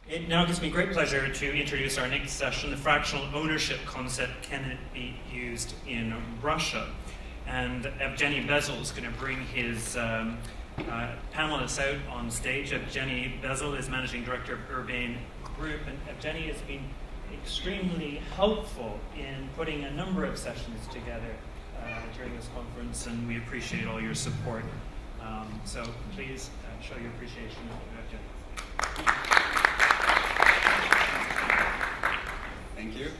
It now gives me great pleasure to introduce our next session, the fractional ownership concept, can it be used in Russia? And Evgeny Bezel is going to bring his panelists out on stage. Evgeny Bezel is Managing Director of URBANE Group, and Evgeny has been extremely helpful in putting a number of sessions together during this conference, and we appreciate all your support. So please show your appreciation of Evgeny. Thank you.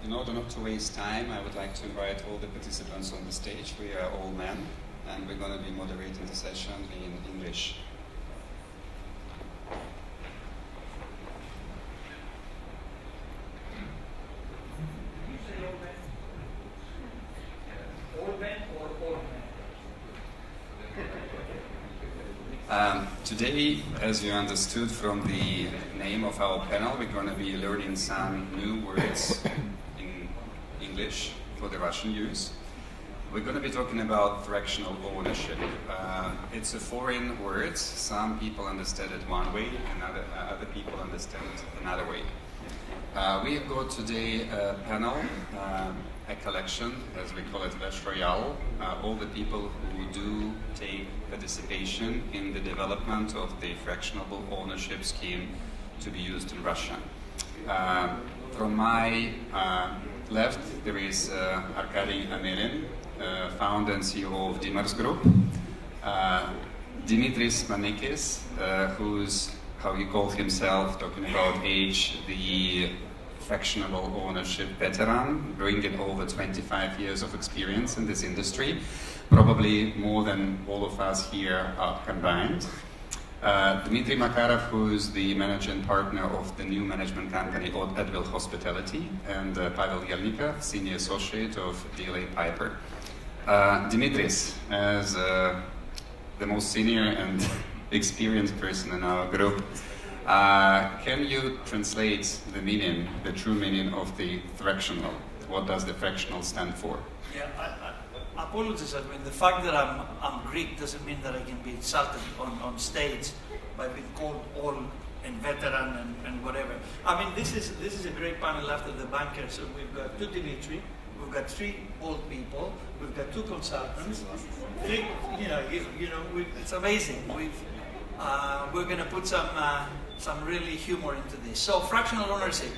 In order not to waste time, I would like to invite all the participants on the stage. We are all men, and we're going to be moderating the session in English. Today, as you understood from the name of our panel, we're going to be learning some new words in English for the Russian use. We're going to be talking about fractional ownership. It's a foreign word. Some people understand it one way, and other people understand it another way. We have got today a panel, a collection, as we call it, Clash Royale, all the people who do take participation in the development of the fractional ownership scheme to be used in Russia. From my left, there is Arkadiy Amelin, founder and CEO of DIMARS Group. Dimitris Manikis, who's, how he calls himself, talking about age, the fractional ownership veteran, bringing over 25 years of experience in this industry, probably more than all of us here combined. Dmitry Makarov, who is the managing partner of the new management company Adwill Hospitality, and Pavel Elnikov, senior associate of DLA Piper. Dimitris, as the most senior and experienced person in our group, can you translate the meaning, the true meaning of the fractional? What does the fractional stand for? Yeah, I apologize. I mean, the fact that I'm Greek doesn't mean that I can be insulted on stage by being called old and veteran and whatever. I mean, this is a great panel after the bankers. So we've got two Dmitry, we've got three old people, we've got two consultants. Three, it's amazing. We're going to put some really humor into this. So fractional ownership.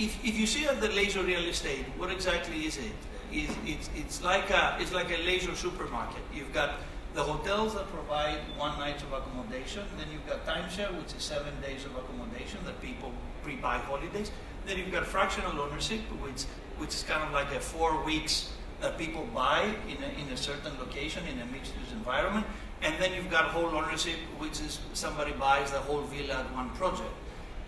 If you see at the leisure real estate, what exactly is it? It's like a leisure supermarket. You've got the hotels that provide 1 night of accommodation. Then you've got timeshare, which is 7 days of accommodation that people pre-buy holidays. Then you've got fractional ownership, which is kind of like a 4 weeks that people buy in a certain location in a mixed-use environment. And then you've got whole ownership, which is somebody buys the whole villa at one project.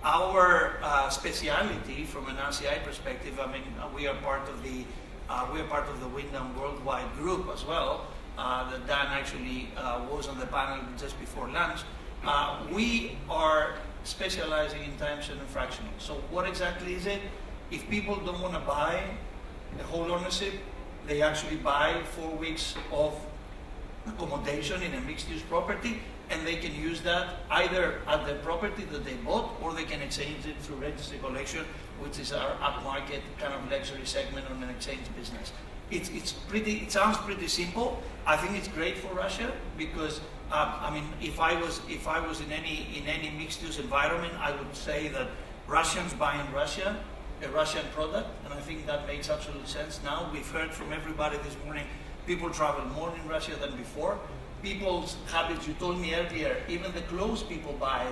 Our speciality from an RCI perspective, I mean, we are part of the Wyndham Worldwide Group as well. That Dan actually was on the panel just before lunch. We are specializing in timeshare and fractional. So what exactly is it? If people don't want to buy the whole ownership, they actually buy 4 weeks of accommodation in a mixed-use property, and they can use that either at the property that they bought, or they can exchange it through registry collection, which is our upmarket kind of luxury segment on an exchange business. It sounds pretty simple. I think it's great for Russia because I mean, if I was in any mixed-use environment, I would say that Russians buy in Russia a Russian product, and I think that makes absolute sense now. We've heard from everybody this morning. People travel more in Russia than before. People's habits, you told me earlier, even the clothes people buy,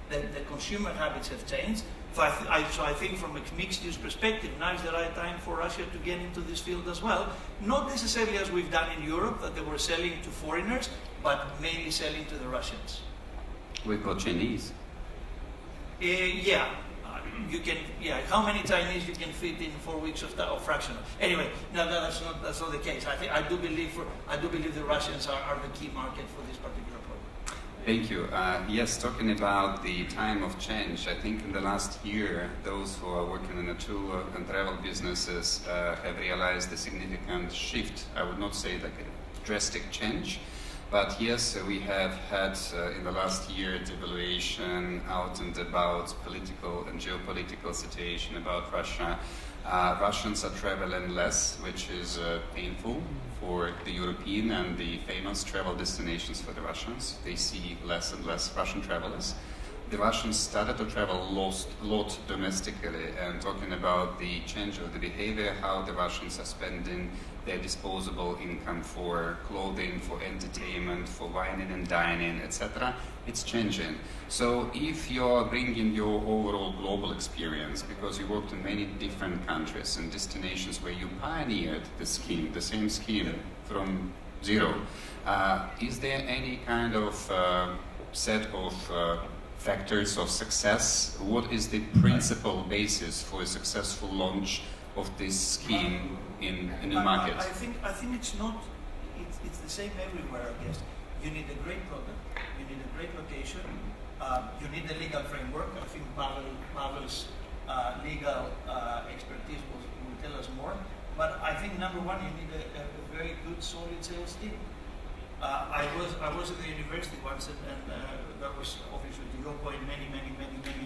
the consumer habits have changed. So I think from a mixed-use perspective, now is the right time for Russia to get into this field as well. Not necessarily as we've done in Europe, that they were selling to foreigners, but mainly selling to the Russians. We've got Chinese. Yeah. You can, how many Chinese you can fit in 4 weeks of fractional? Anyway, no, that's not the case. I do believe the Russians are the key market for this particular program. Thank you. Yes, talking about the time of change, I think in the last year, those who are working in the tour and travel businesses have realized a significant shift. I would not say like a drastic change, But yes, we have had in the last year devaluation out and about political and geopolitical situation about Russia. Russians are traveling less, which is painful for the European and the famous travel destinations for the Russians. They see less and less Russian travelers. The Russians started to travel a lot domestically, and talking about the change of the behavior, how the Russians are spending their disposable income for clothing, for entertainment, for wining and dining, etc. It's changing. So if you're bringing your overall global experience, because you worked in many different countries and destinations where you pioneered the scheme, the same scheme from zero, is there any kind of set of factors of success? What is the principal basis for a successful launch of this scheme in a new market? I think it's not. It's the same everywhere, I guess. You need a great product. You need a great location. You need a legal framework. I think Pavel's legal expertise will tell us more. But I think number one, you need a very good, solid sales team. I was at the university once, and that was obviously to your point many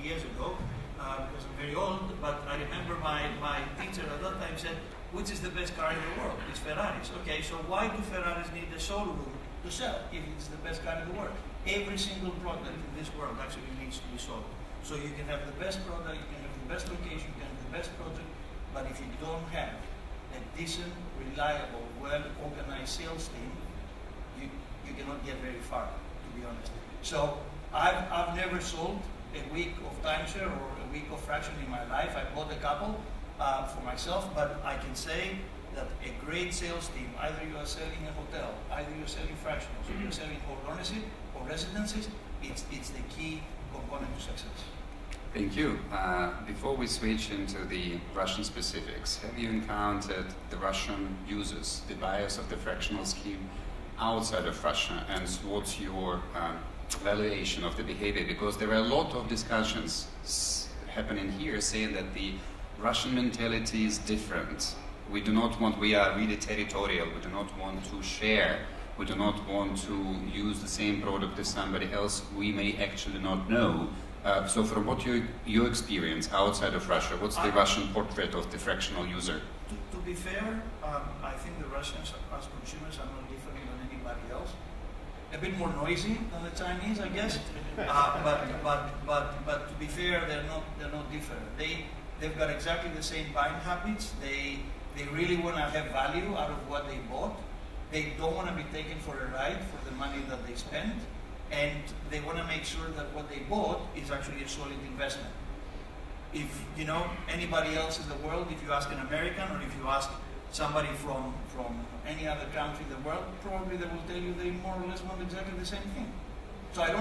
years ago, because I'm very old. But I remember my teacher at that time said, "Which is the best car in the world?" It's Ferraris. Okay, so why do Ferraris need a showroom to sell if it's the best car in the world? Every single product in this world actually needs to be sold. So you can have the best product, you can have the best location, you can have the best project, but if you don't have a decent, reliable, well-organized sales team, you cannot get very far, to be honest. So I've never sold a week of timeshare or a week of fraction in my life. I bought a couple for myself, but I can say that a great sales team, either you are selling a hotel, either you're selling fractionals, or you're selling whole ownership or residences, it's the key component to success. Thank you. Before we switch into the Russian specifics, have you encountered the Russian users, the buyers of the fractional scheme outside of Russia, and what's your valuation of the behavior? Because there are a lot of discussions happening here saying that the Russian mentality is different. We are really territorial, we do not want to share, we do not want to use the same product as somebody else we may actually not know. So from what your experience outside of Russia, what's the Russian portrait of the fractional user? To be fair, I think the Russians as consumers are not different than anybody else. A bit more noisy than the Chinese, I guess. But to be fair, they're not different. They've got exactly the same buying habits. They really want to have value out of what they bought. They don't want to be taken for a ride for the money that they spend, and they want to make sure that what they bought is actually a solid investment. If anybody else in the world, if you ask an American or if you ask somebody from any other country in the world, probably they will tell you they more or less want exactly the same thing. So I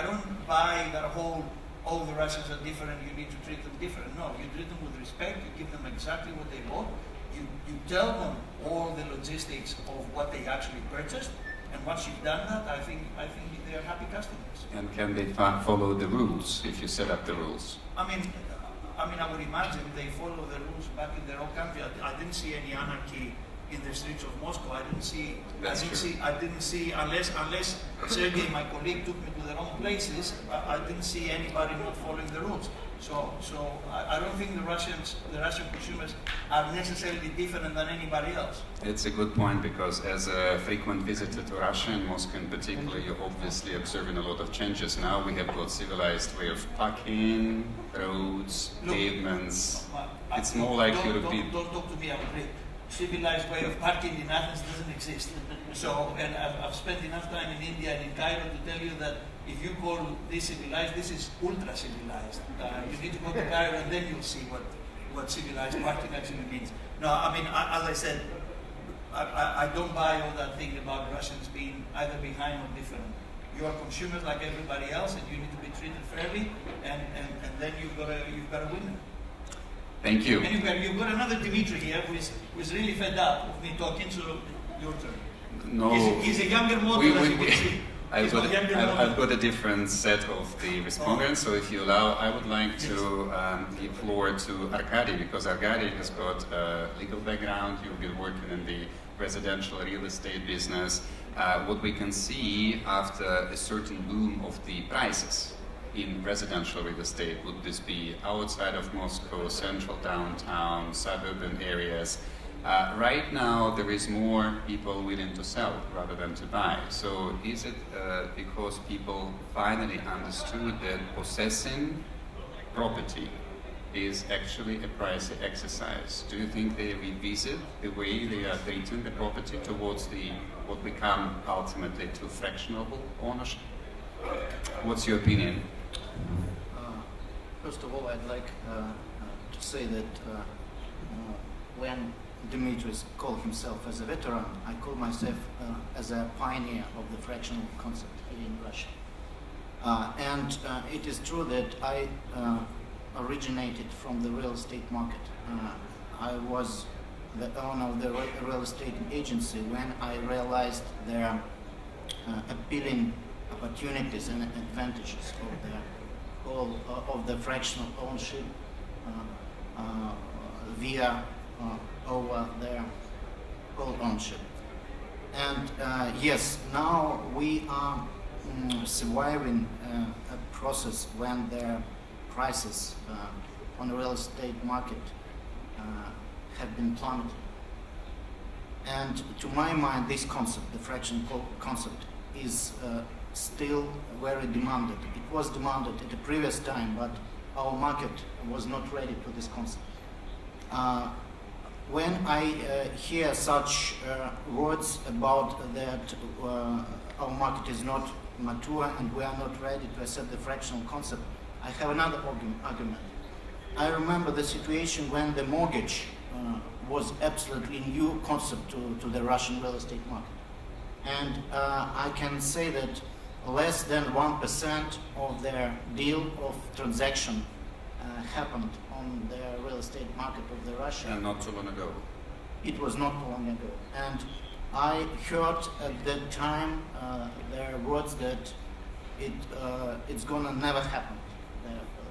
don't buy that whole, oh, the Russians are different, you need to treat them different. No, you treat them with respect, you give them exactly what they bought, you tell them all the logistics of what they actually purchased, and once you've done that, I think they are happy customers. And can they follow the rules if you set up the rules? I mean, I would imagine they follow the rules back in their own country. I didn't see any anarchy in the streets of Moscow. I didn't see unless Sergey, my colleague, took me to the wrong places. I didn't see anybody not following the rules. So I don't think the Russian consumers are necessarily different than anybody else. It's a good point, because as a frequent visitor to Russia, and Moscow in particular, you're obviously observing a lot of changes. Now we have got civilized way of parking, roads, pavements. It's more like European. Don't talk to me about it. Civilized way of parking in Athens doesn't exist. So, and I've spent enough time in India and in Cairo to tell you that if you call this civilized, this is ultra civilized. You need to go to Cairo and then you'll see what civilized parking actually means. No, I mean, as I said, I don't buy all that thing about Russians being either behind or different. You are consumers like everybody else, and you need to be treated fairly, and then you've got a winner. Thank you. And you've got another Dmitry here who's really fed up with me talking, so your turn. No. He's a younger model, as you can see. I've got a different set of the respondents, so if you allow, I would like to give floor to Arkadiy, because Arkadiy has got a legal background. You've been working in the residential real estate business, what we can see after a certain boom of the prices in residential real estate, would this be outside of Moscow, central downtown, suburban areas? Right now, there is more people willing to sell rather than to buy. So is it because people finally understood that possessing property is actually a pricey exercise? Do you think they revisit the way they are treating the property towards what we come ultimately to fractional ownership? What's your opinion? First of all, I'd like to say that when Dimitris called himself as a veteran, I call myself as a pioneer of the fractional concept here in Russia. And it is true that I originated from the real estate market. I was the owner of the real estate agency when I realized their appealing opportunities and advantages of the fractional ownership via over their whole ownership. And yes, now we are surviving a process when their prices on the real estate market have been plummeted. And to my mind, this concept, the fractional concept, is still very demanded. It was demanded at the previous time, but our market was not ready to this concept. When I hear such words about that our market is not mature and we are not ready to accept the fractional concept, I have another argument. I remember the situation when the mortgage was absolutely new concept to the Russian real estate market. And I can say that less than 1% of their deal of transaction happened on the real estate market of the Russia. And not too long ago. It was not long ago. And I heard at that time their words that it's gonna never happen,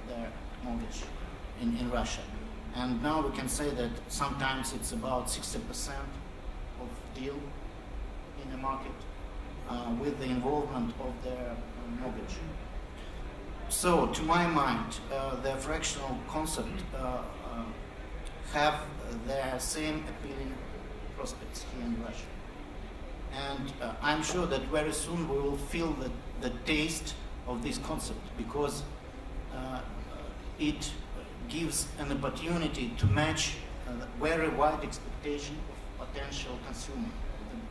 their mortgage in Russia. And now we can say that sometimes it's about 60% of deal in the market with the involvement of their mortgage. So, to my mind, the fractional concept have their same appealing prospects here in Russia. And I'm sure that very soon we will feel the taste of this concept, because it gives an opportunity to match very wide expectation of potential consumer,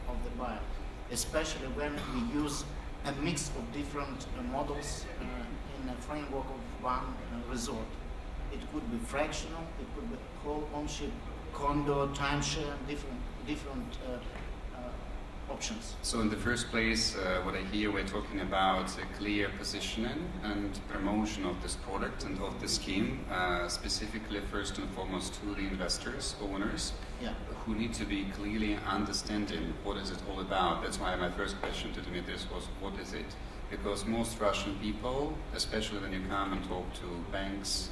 of the buyer, especially when we use a mix of different models in a framework of one resort. It could be fractional, it could be whole ownership, condo, timeshare, different options. So in the first place, what I hear, we're talking about a clear positioning and promotion of this product and of the scheme, specifically first and foremost to the investors, owners, who need to be clearly understanding what is it all about. That's why my first question to Dimitris was, what is it? Because most Russian people, especially when you come and talk to banks,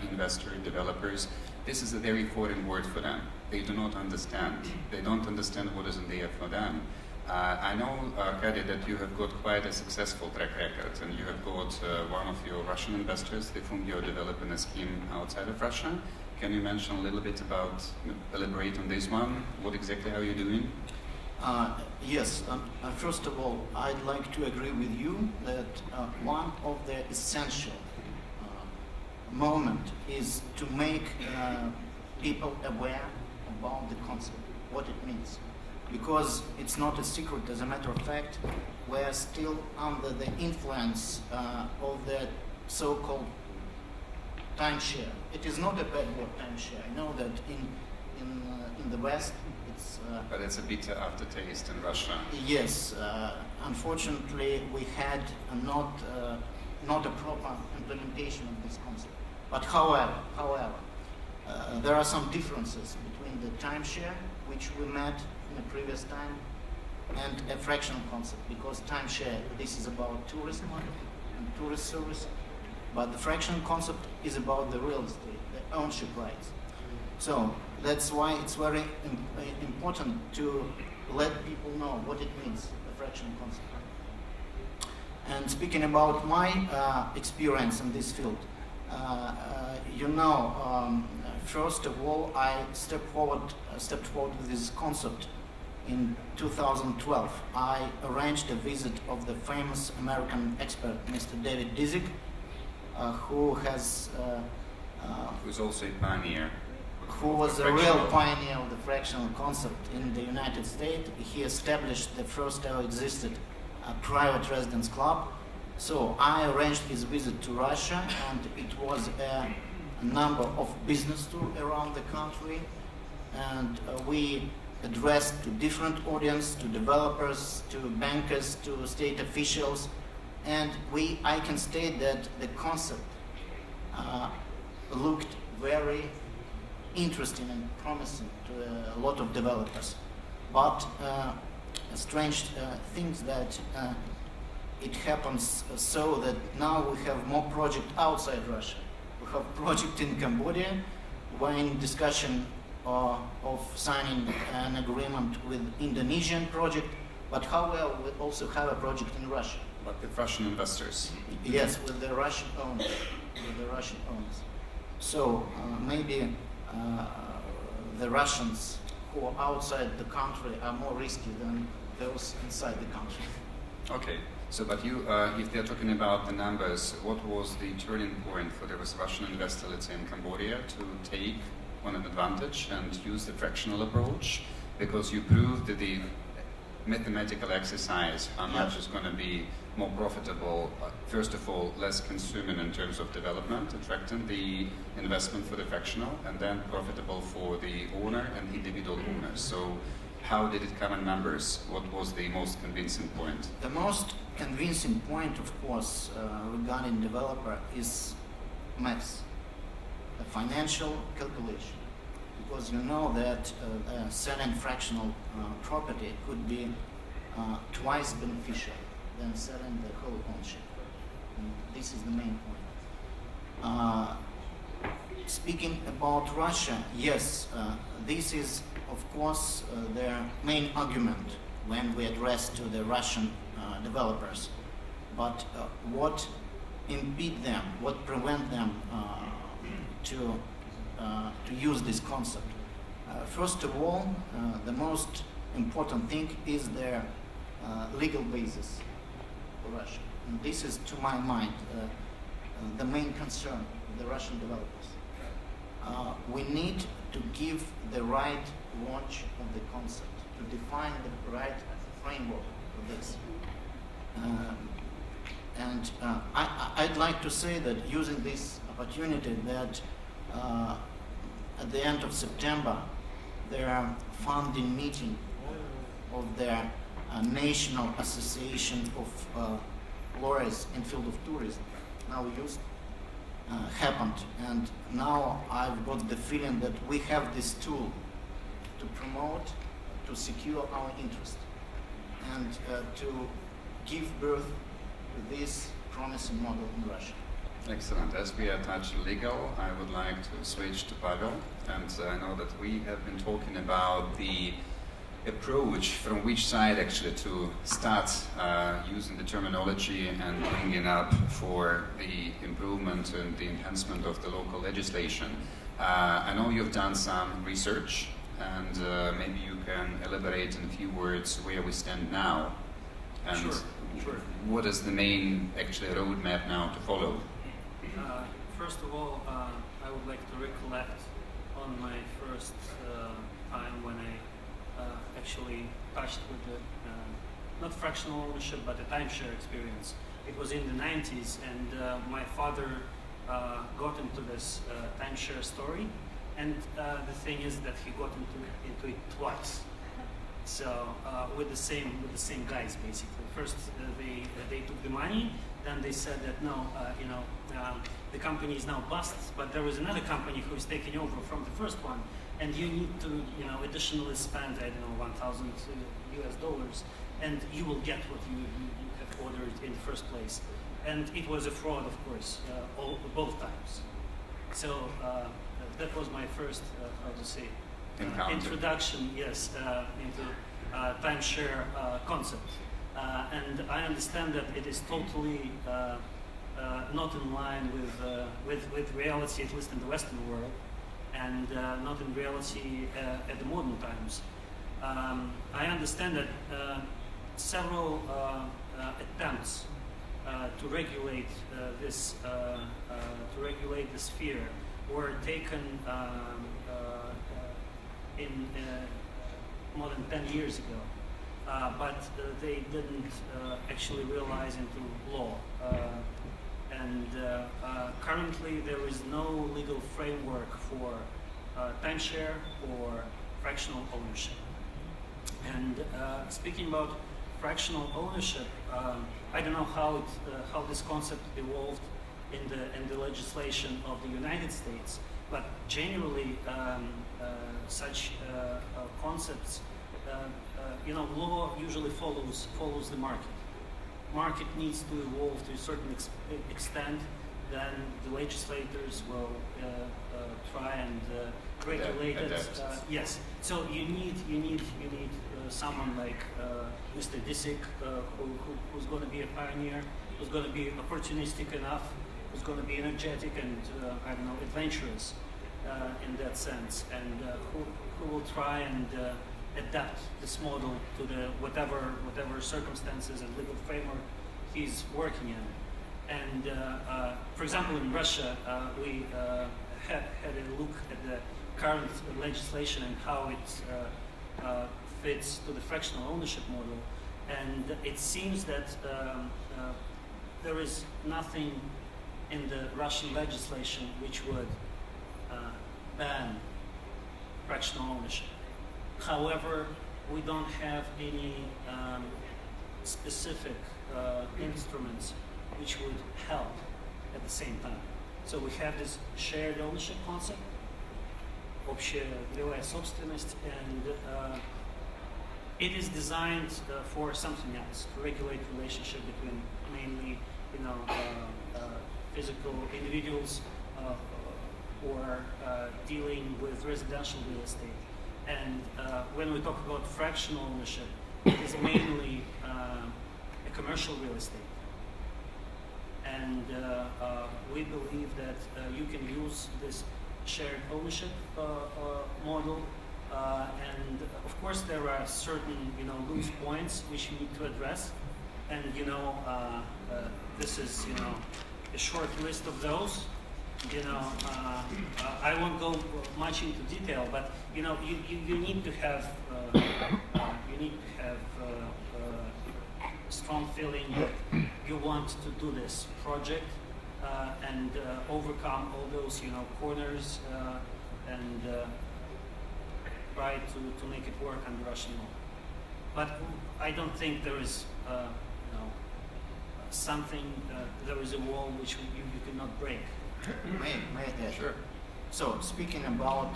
investors, developers, this is a very foreign word for them. They do not understand. They don't understand what is in there for them. I know, Arkadiy, that you have got quite a successful track record, and you have got one of your Russian investors with whom you're developing a scheme outside of Russia. Can you mention a little bit about, elaborate on this one? What exactly are you doing? Yes, first of all, I'd like to agree with you that one of the essential moment is to make people aware about the concept, what it means. Because it's not a secret, as a matter of fact, we're still under the influence of the so-called timeshare. It is not a bad word, timeshare. I know that in the West, it's... but it's a bitter aftertaste in Russia. Yes, unfortunately, we had not a proper implementation of this concept. But however, there are some differences between the timeshare, which we met in the previous time, and a fractional concept, because timeshare, this is about tourist market and tourist service, but the fractional concept is about the real estate, the ownership rights. So that's why it's very important to let people know what it means, the fractional concept. And speaking about my experience in this field, first of all, I stepped forward with this concept in 2012. I arranged a visit of the famous American expert, Mr. David Disick, who's also a pioneer. Who was a real pioneer of the fractional concept in the United States. He established the first ever existed private residence club. So I arranged his visit to Russia, and it was a number of business tours around the country, and we addressed to different audience, to developers, to bankers, to state officials, and I can state that the concept looked very interesting and promising to a lot of developers. But strange things that it happens so that now we have more projects outside Russia. We have project in Cambodia. We're in discussion of signing an agreement with Indonesian project, but however we also have a project in Russia. But with Russian investors. Yes, with the Russian owners. So maybe the Russians who are outside the country are more risky than those inside the country. Okay, so but you, if they're talking about the numbers, what was the turning point for the Russian investor, let's say in Cambodia, to take on an advantage and use the fractional approach? Because you proved that the mathematical exercise, how much is going to be more profitable, first of all, less consuming in terms of development, attracting the investment for the fractional, and then profitable for the owner and individual owners. So how did it come in numbers? What was the most convincing point? The most convincing point, of course, regarding developer is maths, the financial calculation. Because you know that selling fractional property could be twice beneficial than selling the whole ownership. And this is the main point. Speaking about Russia, yes, this is of course their main argument when we address to the Russian developers. But what impede them, what prevent them to use this concept? First of all, the most important thing is their legal basis for Russia. And this is, to my mind, the main concern of the Russian developers. We need to give the right launch of the concept, to define the right framework for this. I'd like to say that using this opportunity that at the end of September, their founding meeting of their National Association of Lawyers in field of tourism, now used, happened. And now I've got the feeling that we have this tool to promote, to secure our interest, and to give birth to this promising model in Russia. Excellent. As we are touching legal, I would like to switch to Pavel. And I know that we have been talking about the approach from which side actually to start using the terminology and bringing up for the improvement and the enhancement of the local legislation. I know you've done some research, and maybe you can elaborate in a few words where we stand now. And Sure. what is the main actually roadmap now to follow? First of all, I would like to recollect on my first time when I actually touched with the, not fractional ownership, but the timeshare experience. It was in the 90s, and my father got into this timeshare story, and the thing is that he got into it twice. So with the same guys basically. First they took the money, then they said that no, the company is now bust, but there was another company who is taking over from the first one, and you need to additionally spend $1,000 US, and you will get what you have ordered in the first place. And it was a fraud, of course, both times. So that was my first, how to say, introduction, yes, into timeshare concept. And I understand that it is totally not in line with reality, at least in the Western world, and not in reality at the modern times. I understand that several attempts to regulate the sphere were taken in more than 10 years ago, but they didn't actually realize into law. Currently there is no legal framework for timeshare or fractional ownership. And speaking about fractional ownership, I don't know how this concept evolved in the legislation of the United States, but generally such concepts, law usually follows the market. Market needs to evolve to a certain extent, then the legislators will try and regulate it. Yes. So you need someone like Mr. Disick, who's going to be a pioneer, who's going to be opportunistic enough, who's going to be energetic and adventurous in that sense, and who will try and adapt this model to the whatever circumstances and legal framework he's working in. And for example, in Russia, we had a look at the current legislation and how it fits to the fractional ownership model, and it seems that there is nothing in the Russian legislation which would ban fractional ownership. However, we don't have any specific instruments which would help at the same time. So we have this shared ownership concept, общая деловая собственность, and it is designed for something else, to regulate relationship between mainly, physical individuals or dealing with residential real estate. And when we talk about fractional ownership, it is mainly a commercial real estate. And we believe that you can use this shared ownership model. And of course, there are certain loose points which you need to address. And this is a short list of those. I won't go much into detail, but you need to have a strong feeling that you want to do this project and overcome all those corners and try to make it work under Russian law. But I don't think there is there is a wall which you cannot break. May I add? Sure. So, speaking about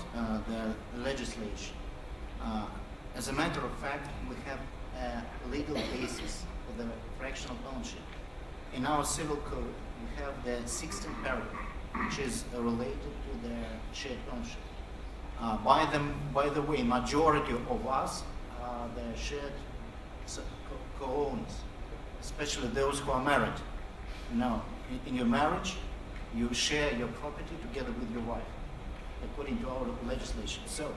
the legislation, as a matter of fact, we have a legal basis for the fractional ownership. In our civil code, we have the 16th paragraph, which is related to the shared ownership. By the way, majority of us are the shared co-owners, especially those who are married. In your marriage, you share your property together with your wife, according to our legislation. So,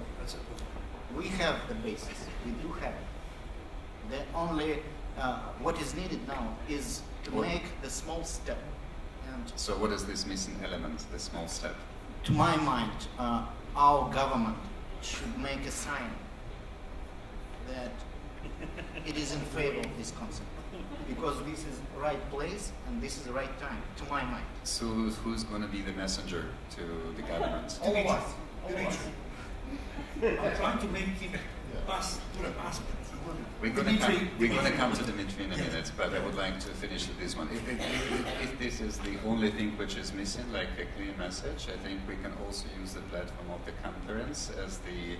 we have the basis. We do have it. The only what is needed now is to make the small step. And so, what is this missing element? The small step. To my mind, our government should make a sign that it is in favor of this concept, because this is the right place and this is the right time, to my mind. So who's going to be the messenger to the government? All of us. I'm trying to make it pass. We're going to come to Dmitry in a minute, but I would like to finish with this one. If this is the only thing which is missing, like a clear message, I think we can also use the platform of the conference as the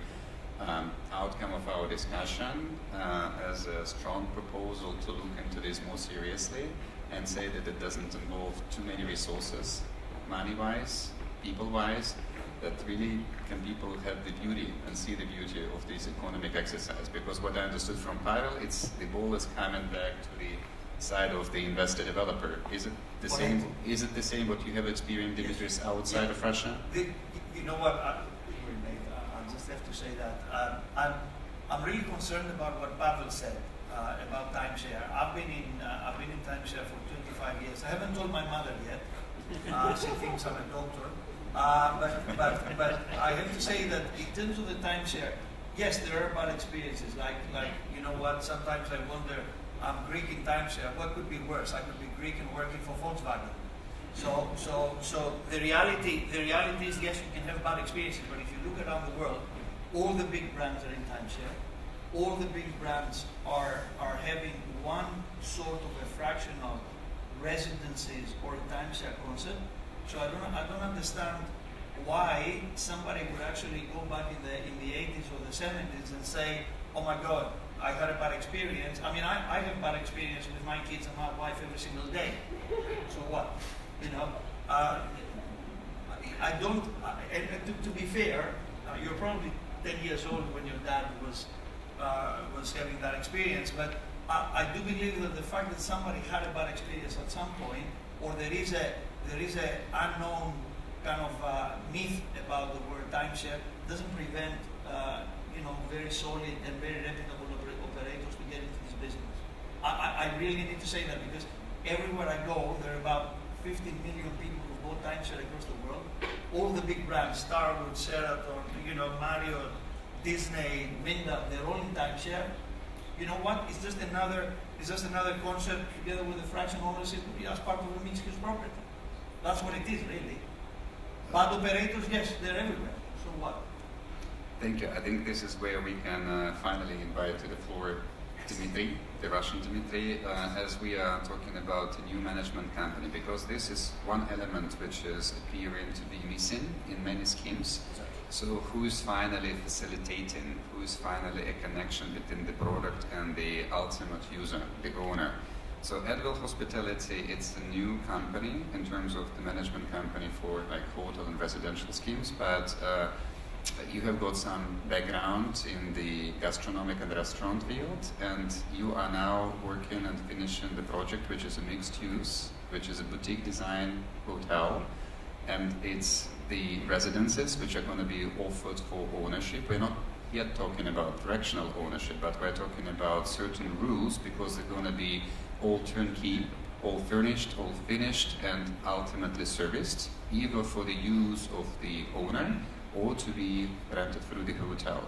outcome of our discussion, as a strong proposal to look into this more seriously and say that it doesn't involve too many resources, money-wise, people-wise, that really can people have the beauty and see the beauty of this economic exercise. Because what I understood from Pavel, it's the ball is coming back to the side of the investor developer. Is it the same? Is it the same what you have experienced, Dimitris, outside of Russia? You know what? I just have to say that I'm really concerned about what Pavel said about timeshare. I've been in timeshare for 25 years. I haven't told my mother yet. She thinks I'm a doctor. But I have to say that in terms of the timeshare, yes, there are bad experiences. Like you know what? Sometimes I wonder. I'm Greek in timeshare. What could be worse? I could be Greek and working for Volkswagen. So the reality is, yes, you can have bad experiences, but if you look around the world, all the big brands are in timeshare. All the big brands are having one sort of a fractional residencies or timeshare concept. So I don't understand why somebody would actually go back in the 80s or the 70s and say, oh my God, I had a bad experience. I mean, I have bad experience with my kids and my wife every single day. So what? You know, I don't. To be fair, you're probably 10 years old when your dad was having that experience. But I do believe that the fact that somebody had a bad experience at some point, or there is a unknown kind of myth about the word timeshare, doesn't prevent very solid and very reputable operators to get into this business. I really need to say that because everywhere I go, there are about 15 million people who bought timeshare across the world. All the big brands, Starwood, Sheraton, Marriott, Disney, Wyndham, they're all in timeshare. You know what? It's just another concept together with the fractional ownership as part of a mixed-use property. That's what it is, really. Bad operators, yes, they're everywhere. So what? Thank you. I think this is where we can finally invite to the floor Dmitry, the Russian Dmitry, as we are talking about a new management company, because this is one element which is appearing to be missing in many schemes. So who is finally facilitating, who is finally a connection between the product and the ultimate user, the owner? So Adwill Hospitality, it's a new company in terms of the management company for like hotel and residential schemes, but you have got some background in the gastronomic and restaurant field, and you are now working and finishing the project, which is a mixed use, which is a boutique design hotel, and it's the residences which are going to be offered for ownership. We're not yet talking about fractional ownership, but we're talking about certain rules, because they're going to be all turnkey, all furnished, all finished, and ultimately serviced, either for the use of the owner or to be rented through the hotel.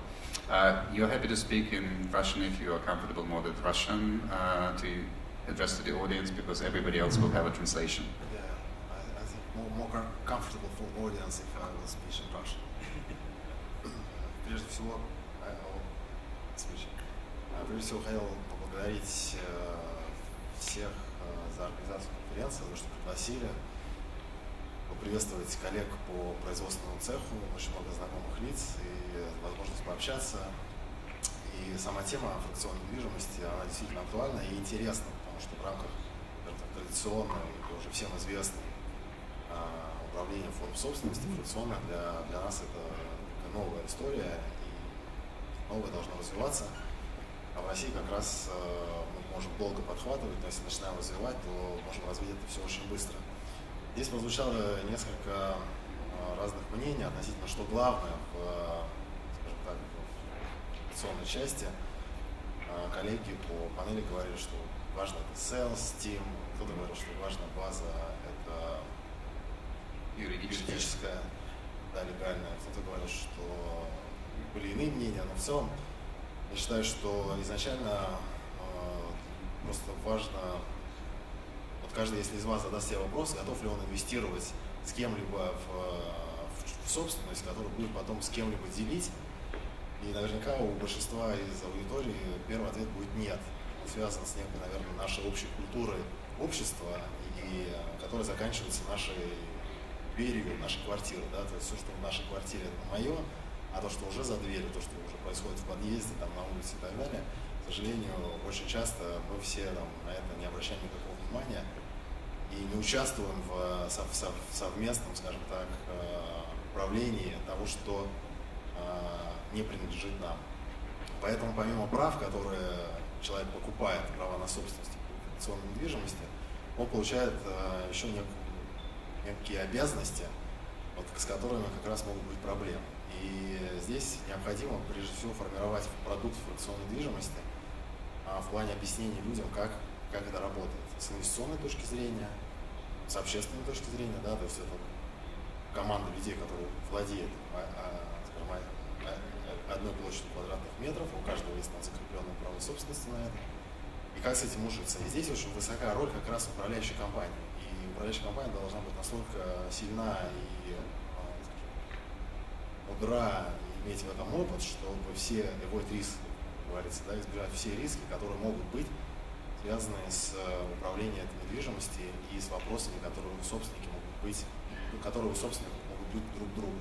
You're happy to speak in Russian if you are comfortable more with Russian to address to the audience, because everybody else will have a translation. Yeah, I think more comfortable for audience if I will speak in Russian. Прежде всего, хотел поблагодарить всех за организацию конференции, за то, что пригласили, поприветствовать коллег по производственному цеху, очень много знакомых лиц и возможность пообщаться. И сама тема фракционной недвижимости, она действительно актуальна и интересна, потому что в рамках традиционной, уже всем известной управления форм собственности, фракционных, для нас это новая история, и новое должно развиваться. А в России как раз мы можем долго подхватывать, но если начинаем развивать, то можем развить это все очень быстро. Здесь прозвучало несколько разных мнений относительно, что главное в, скажем так, в операционной части. Коллеги по панели говорили, что важно это sales, team, кто-то говорил, что важная база это юридическая, да, легальная, кто-то говорил, что были иные мнения, но в целом я считаю, что изначально просто важно, вот каждый, если из вас задаст себе вопрос, готов ли он инвестировать с кем-либо в собственность, которую будет потом с кем-либо делить, и наверняка у большинства из аудитории первый ответ будет нет. Он связан с некой, наверное, нашей общей культурой общества, и которая заканчивается нашей дверью, нашей квартиры, да, то есть все, что в нашей квартире, это мое, а то, что уже за дверью, то, что уже происходит в подъезде, там, на улице и так далее, к сожалению, очень часто мы все там, на это не обращаем никакого внимания и не участвуем в совместном, скажем так, управлении того, что не принадлежит нам. Поэтому помимо прав, которые человек покупает, права на собственность в инвестиционной недвижимости, он получает еще некие обязанности, вот, с которыми как раз могут быть проблемы. И здесь необходимо прежде всего формировать продукт фракционной недвижимости в плане объяснения людям, как это работает с инвестиционной точки зрения, с общественной точки зрения, да, то есть это команда людей, которые владеют, скажем, одной площадью квадратных метров, у каждого есть закрепленное право собственности на это, и как с этим ужиться. И здесь очень высокая роль как раз управляющей компании. И управляющая компания должна быть настолько сильна и мудра, и иметь в этом опыт, чтобы все avoid risk, говорится, да, избежать все риски, которые могут быть связаны с управлением этой недвижимости и с вопросами, которые у собственников могут быть друг другу.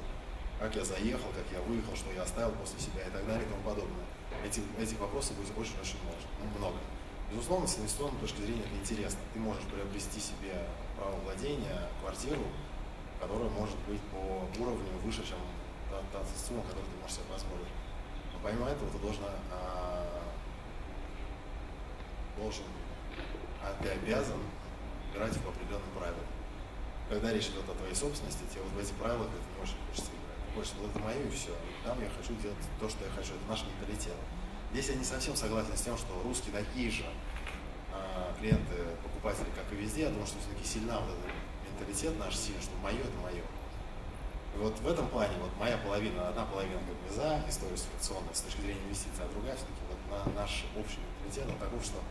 Как я заехал, как я выехал, что я оставил после себя и так далее и тому подобное. Этих вопросов будет очень-очень много. Безусловно, с инвестиционной точки зрения это интересно. Ты можешь приобрести себе право владения, квартиру, которая может быть по уровню выше, чем та сумма, которую ты можешь себе позволить. Но помимо этого ты ты обязан играть по определенным правилам. Когда речь идет о твоей собственности, тебе вот в эти правила это не очень хочется играть. Хочется, вот это мое и все. И там я хочу делать то, что я хочу. Это наш менталитет. Здесь я не совсем согласен с тем, что русские такие же клиенты, покупатели, как и везде. Я думаю, что все-таки сильна вот этот менталитет наш сильный, что мое это мое. И вот в этом плане вот моя половина, одна половина как бы за историю фракционной с точки зрения инвестиций, а другая все-таки вот наш общий менталитет, он таков, что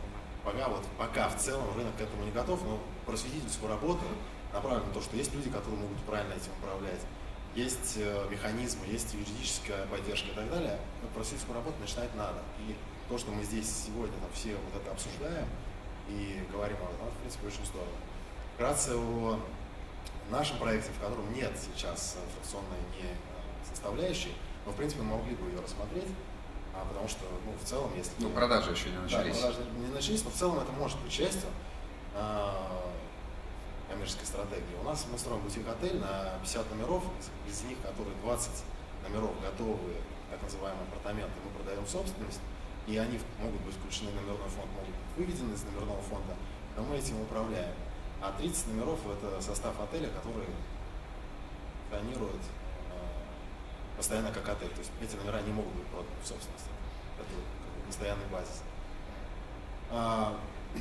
пока в целом рынок к этому не готов, но просветительскую работу направлена на то, что есть люди, которые могут правильно этим управлять, есть механизмы, есть юридическая поддержка и так далее, но просветительскую работу начинать надо. И то, что мы здесь сегодня все вот это обсуждаем и говорим об этом, в принципе, очень здорово. Вкратце о нашем проекте, в котором нет сейчас фракционной составляющей, но в принципе мы могли бы ее рассмотреть, потому что в целом, если... продажи еще не начались. Да, продажи не начались, но в целом это может быть частью коммерческой стратегии. У нас мы строим бутик-отель на 50 номеров, из них, которые 20 номеров готовые, так называемые апартаменты, мы продаем собственность, и они могут быть включены в номерной фонд, могут быть выведены из номерного фонда, но мы этим управляем. А 30 номеров – это состав отеля, который функционирует постоянно как отель. То есть эти номера не могут быть проданы в собственности. Это постоянный базис.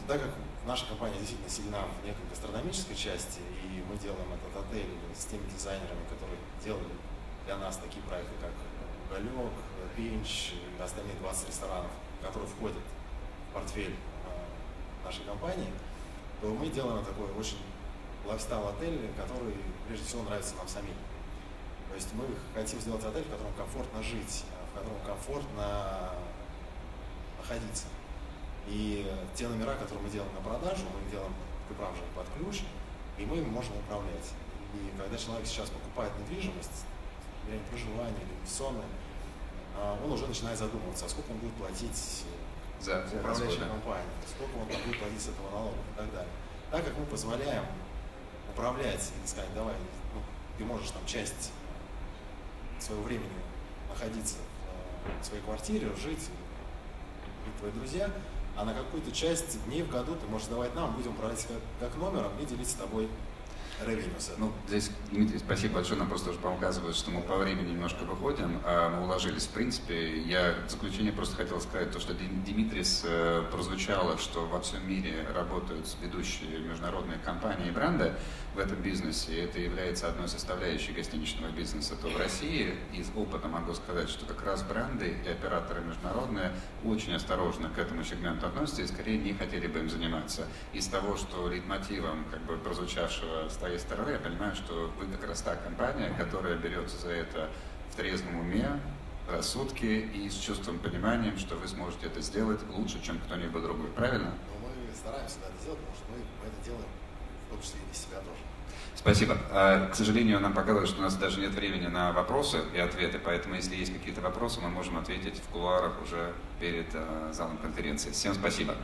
Так как наша компания действительно сильна в некой гастрономической части, и мы делаем этот отель с теми дизайнерами, которые делали для нас такие проекты, как Уголек, Пинч и остальные 20 ресторанов, которые входят в портфель нашей компании, то мы делаем такой очень лайфстайл отель, который прежде всего нравится нам самим. То есть мы хотим сделать отель, в котором комфортно жить, в котором комфортно находиться. И те номера, которые мы делаем на продажу, мы их делаем, ты прав же, под ключ, и мы им можем управлять. И когда человек сейчас покупает недвижимость, время проживания или инвестиционное, он уже начинает задумываться, а сколько он будет платить за управляющей компании, сколько он будет платить с этого налога и так далее. Так как мы позволяем управлять и сказать, давай, ты можешь там часть своего времени находиться в своей квартире, жить, быть твои друзья, а на какую-то часть дней в году ты можешь давать нам, будем управлять как номером и делить с тобой ревеню. Здесь, Дмитрий, спасибо большое, нам просто уже показывают, что мы по времени немножко выходим, мы уложились в принципе. Я в заключение просто хотел сказать то, что Димитрис прозвучало, что во всем мире работают ведущие международные компании и бренды в этом бизнесе, и это является одной составляющей гостиничного бизнеса, то в России из опыта могу сказать, что как раз бренды и операторы международные очень осторожно к этому сегменту относятся и скорее не хотели бы им заниматься. Из того, что лейтмотивом прозвучавшего с твоей стороны, я понимаю, что вы как раз та компания, которая берется за это в трезвом уме, рассудке и с чувством, пониманием, что вы сможете это сделать лучше, чем кто-нибудь другой. Правильно? Но мы стараемся это сделать, потому что мы это делаем в том числе и для себя тоже. Спасибо. К сожалению, нам показывают, что у нас даже нет времени на вопросы и ответы, поэтому если есть какие-то вопросы, мы можем ответить в кулуарах уже перед залом конференции. Всем спасибо.